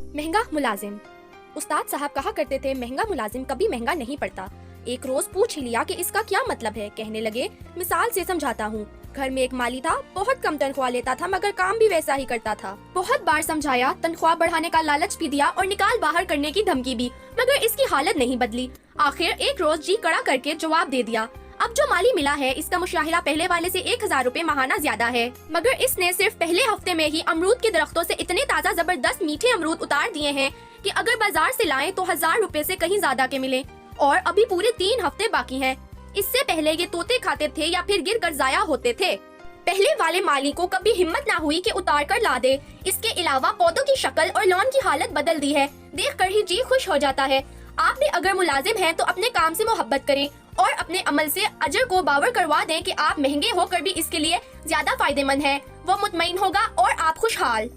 महंगा मुलाजिम। उस्ताद साहब कहा करते थे, महंगा मुलाजिम कभी महंगा नहीं पड़ता। एक रोज पूछ ही लिया कि इसका क्या मतलब है। कहने लगे, मिसाल से समझाता हूँ। घर में एक माली था, बहुत कम तनख्वाह लेता था मगर काम भी वैसा ही करता था। बहुत बार समझाया, तनख्वाह बढ़ाने का लालच भी दिया और निकाल बाहर करने की धमकी भी, मगर इसकी हालत नहीं बदली। आखिर एक रोज जी कड़ा करके जवाब दे दिया, अब जो माली मिला है इसका मुशाहिरा पहले वाले से 1000 रुपए माहाना ज्यादा है, मगर इसने सिर्फ पहले हफ्ते में ही अमरूद के दरख्तों से इतने ताज़ा जबरदस्त मीठे अमरूद उतार दिए हैं कि अगर बाजार से लाएं तो 1000 रुपए से कहीं ज्यादा के मिले, और अभी पूरे 3 हफ्ते बाकी हैं। इससे पहले ये तोते खाते थे या फिर गिर कर जाया होते थे। पहले वाले माली को कभी हिम्मत ना हुई कि उतार कर ला दे। इसके अलावा पौधों की शक्ल और लॉन की हालत बदल दी है, देख कर ही जी खुश हो जाता है। आप भी अगर मुलाजिम हैं तो अपने काम से मोहब्बत करें और अपने अमल से अजर को बावर करवा दें कि आप महंगे होकर भी इसके लिए ज्यादा फायदेमंद हैं। वो मुतमईन होगा और आप खुशहाल।